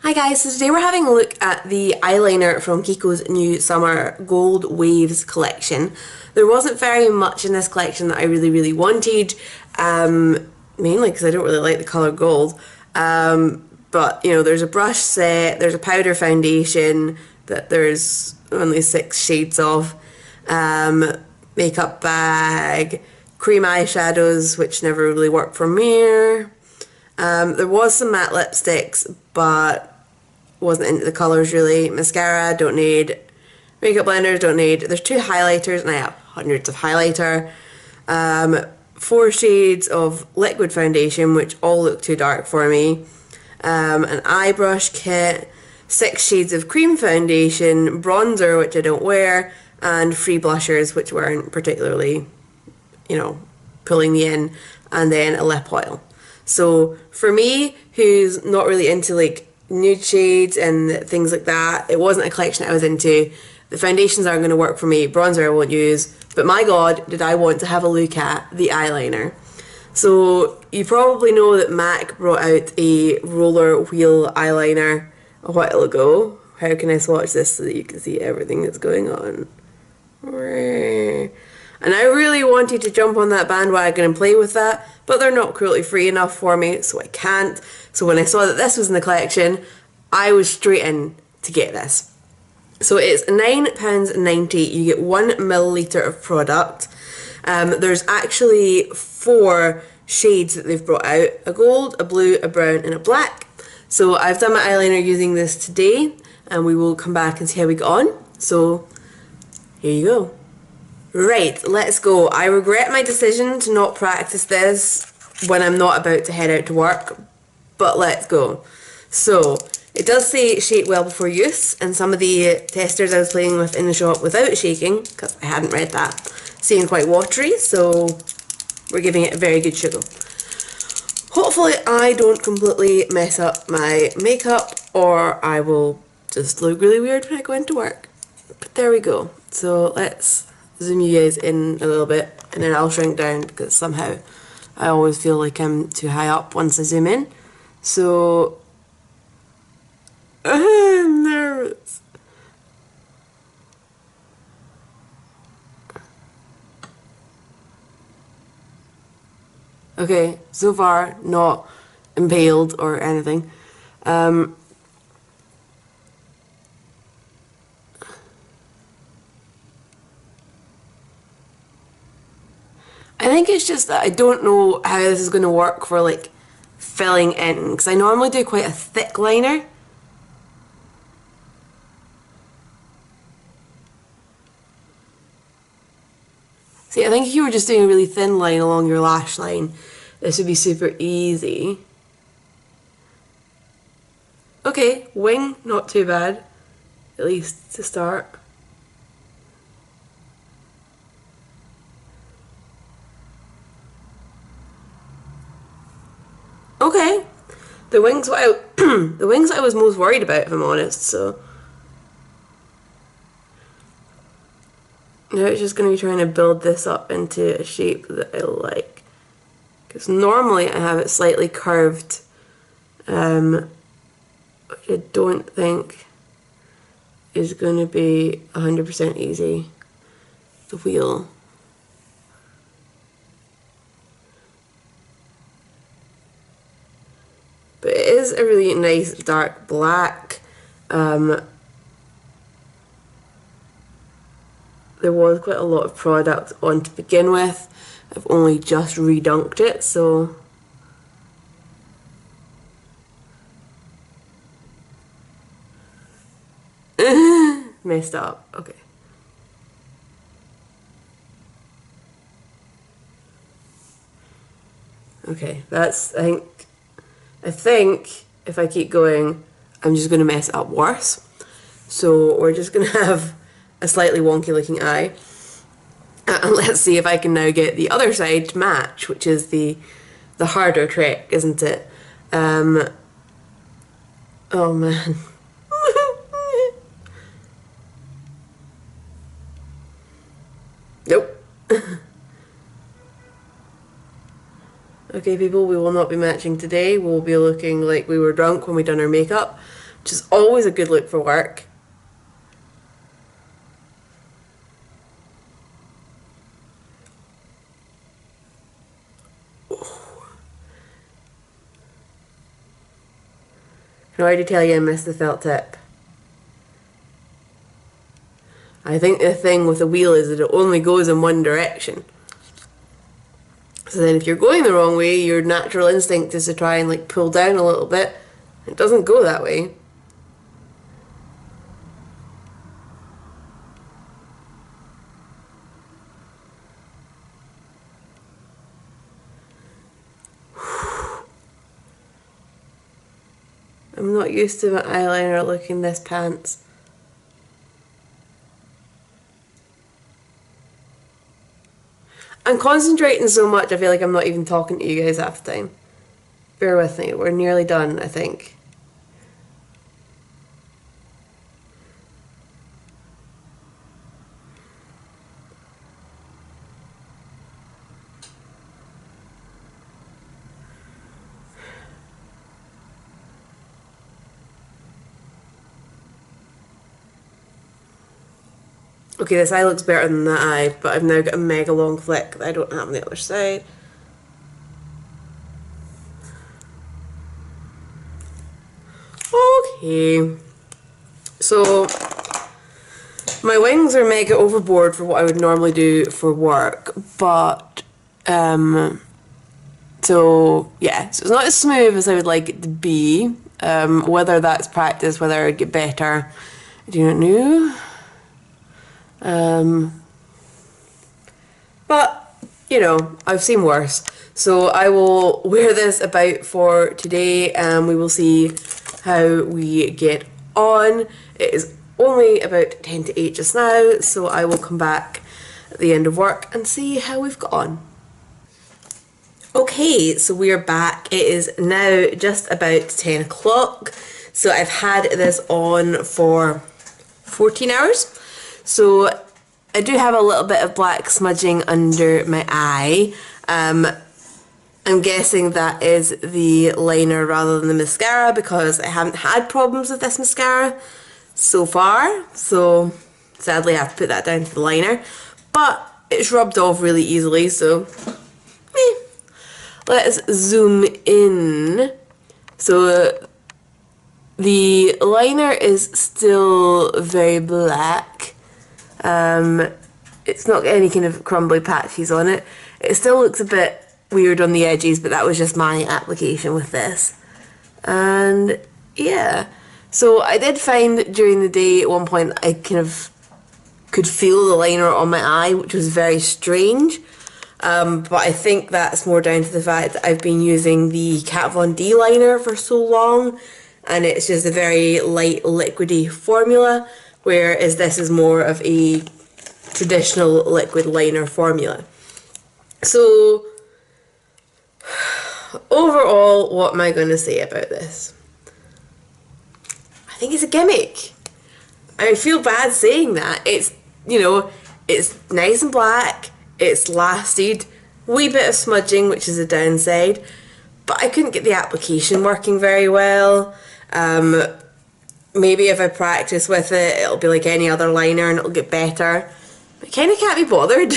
Hi guys, so today we're having a look at the eyeliner from Kiko's new summer Gold Waves collection. There wasn't very much in this collection that I really wanted, mainly because I don't really like the colour gold. But you know, there's a brush set, there's a powder foundation that there's only 6 shades of, makeup bag, cream eyeshadows, which never really worked for me. There was some matte lipsticks, but wasn't into the colours really. Mascara, don't need. Makeup blenders, don't need. There's 2 highlighters, and I have hundreds of highlighter. 4 shades of liquid foundation, which all look too dark for me. An eye brush kit, 6 shades of cream foundation, bronzer, which I don't wear, and free blushers, which weren't particularly, you know, pulling me in, and then a lip oil. So for me, who's not really into like nude shades and things like that, it wasn't a collection I was into. The foundations aren't going to work for me, bronzer I won't use, but my god, did I want to have a look at the eyeliner. So you probably know that MAC brought out a roller wheel eyeliner a while ago. How can I swatch this so that you can see everything that's going on? And I really wanted to jump on that bandwagon and play with that, but they're not cruelty free enough for me, so I can't. So when I saw that this was in the collection, I was straight in to get this. So it's £9.90, you get 1 milliliter of product. There's actually 4 shades that they've brought out, a gold, a blue, a brown and a black. So I've done my eyeliner using this today, and we will come back and see how we got on. So here you go. Right, let's go. I regret my decision to not practice this when I'm not about to head out to work, but let's go. So, it does say shake well before use, and some of the testers I was playing with in the shop without shaking, because I hadn't read that, seemed quite watery, so we're giving it a very good show. Hopefully I don't completely mess up my makeup, or I will just look really weird when I go into work. But there we go. So let's zoom you guys in a little bit, and then I'll shrink down because somehow I always feel like I'm too high up once I zoom in. So I'm nervous. Okay, so far not impaled or anything. I think it's just that I don't know how this is going to work for like filling in, because I normally do quite a thick liner. See, I think if you were just doing a really thin line along your lash line, this would be super easy. Okay, wing, not too bad, at least to start. Okay, the wings what the wings I was most worried about, if I'm honest. So now it's just going to be trying to build this up into a shape that I like, because normally I have it slightly curved, which I don't think is going to be 100% easy. The wheel. But it is a really nice dark black. There was quite a lot of product on to begin with. I've only just redunked it, so messed up. Okay. Okay, that's, I think if I keep going, I'm just going to mess it up worse. So we're just going to have a slightly wonky looking eye. And let's see if I can now get the other side to match, which is the harder trick, isn't it? Oh man. Nope. Okay people, we will not be matching today. We'll be looking like we were drunk when we done our makeup. which is always a good look for work. I can already tell you I missed the felt tip. I think the thing with a wheel is that it only goes in one direction. So then if you're going the wrong way, your natural instinct is to try and like pull down a little bit. It doesn't go that way. I'm not used to my eyeliner looking this pants. I'm concentrating so much I feel like I'm not even talking to you guys half the time. Bear with me, we're nearly done, I think. Okay, this eye looks better than that eye, but I've now got a mega long flick that I don't have on the other side. Okay, so my wings are mega overboard for what I would normally do for work, but so yeah, so it's not as smooth as I would like it to be. Whether that's practice, whether I'd get better, I do not know. But you know, I've seen worse, so I will wear this about for today and we will see how we get on. It is only about 10 to 8 just now, so I will come back at the end of work and see how we've got on. Okay, so we're back. It is now just about 10 o'clock, so I've had this on for 14 hours. So I do have a little bit of black smudging under my eye. I'm guessing that is the liner rather than the mascara because I haven't had problems with this mascara so far. So sadly I have to put that down to the liner. But it's rubbed off really easily, so let's zoom in. So the liner is still very black. It's not got any kind of crumbly patches on it. It still looks a bit weird on the edges, but that was just my application with this. And yeah, so I did find during the day at one point I kind of could feel the liner on my eye, which was very strange. But I think that's more down to the fact that I've been using the Kat Von D liner for so long, and it's just a very light liquidy formula, whereas this is more of a traditional liquid liner formula. So overall, what am I going to say about this? I think it's a gimmick. I feel bad saying that. It's, you know, it's nice and black, it's lasted, wee bit of smudging, which is a downside, but I couldn't get the application working very well. Maybe if I practice with it, it'll be like any other liner and it'll get better. But kind of can't be bothered.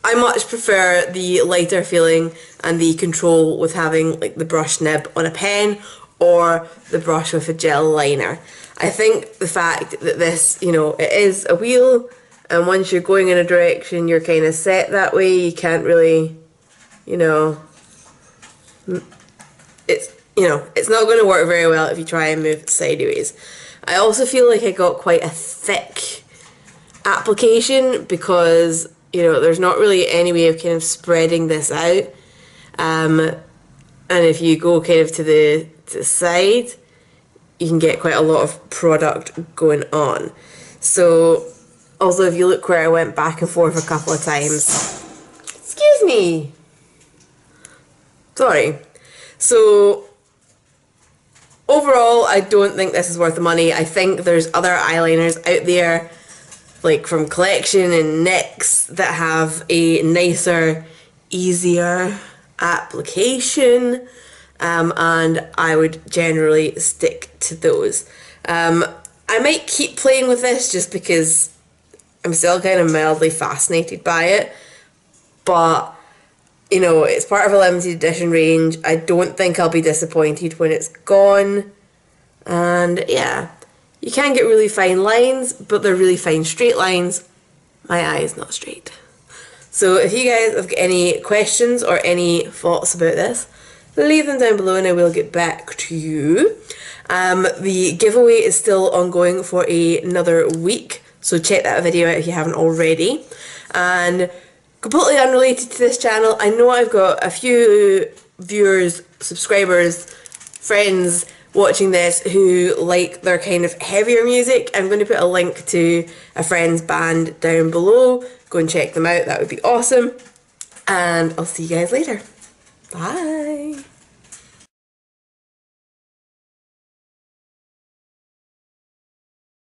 I much prefer the lighter feeling and the control with having like the brush nib on a pen or the brush with a gel liner. I think the fact that this, you know, it is a wheel, and once you're going in a direction, you're kind of set that way. You can't really, you know, it's not going to work very well if you try and move it sideways. I also feel like I got quite a thick application because, you know, there's not really any way of kind of spreading this out. And if you go kind of to the side, you can get quite a lot of product going on. So, also if you look where I went back and forth a couple of times. Excuse me. Sorry. So, overall, I don't think this is worth the money. I think there's other eyeliners out there, like from Collection and NYX, that have a nicer, easier application. and I would generally stick to those. I might keep playing with this just because I'm still kind of mildly fascinated by it, but you know, it's part of a limited edition range. I don't think I'll be disappointed when it's gone. And yeah, you can get really fine lines, but they're really fine straight lines. My eye is not straight. So if you guys have got any questions or any thoughts about this, leave them down below and I will get back to you. The giveaway is still ongoing for another week, so check that video out if you haven't already. And completely unrelated to this channel, I know I've got a few viewers, subscribers, friends watching this who like their kind of heavier music. I'm going to put a link to a friend's band down below. Go and check them out, that would be awesome. And I'll see you guys later. Bye.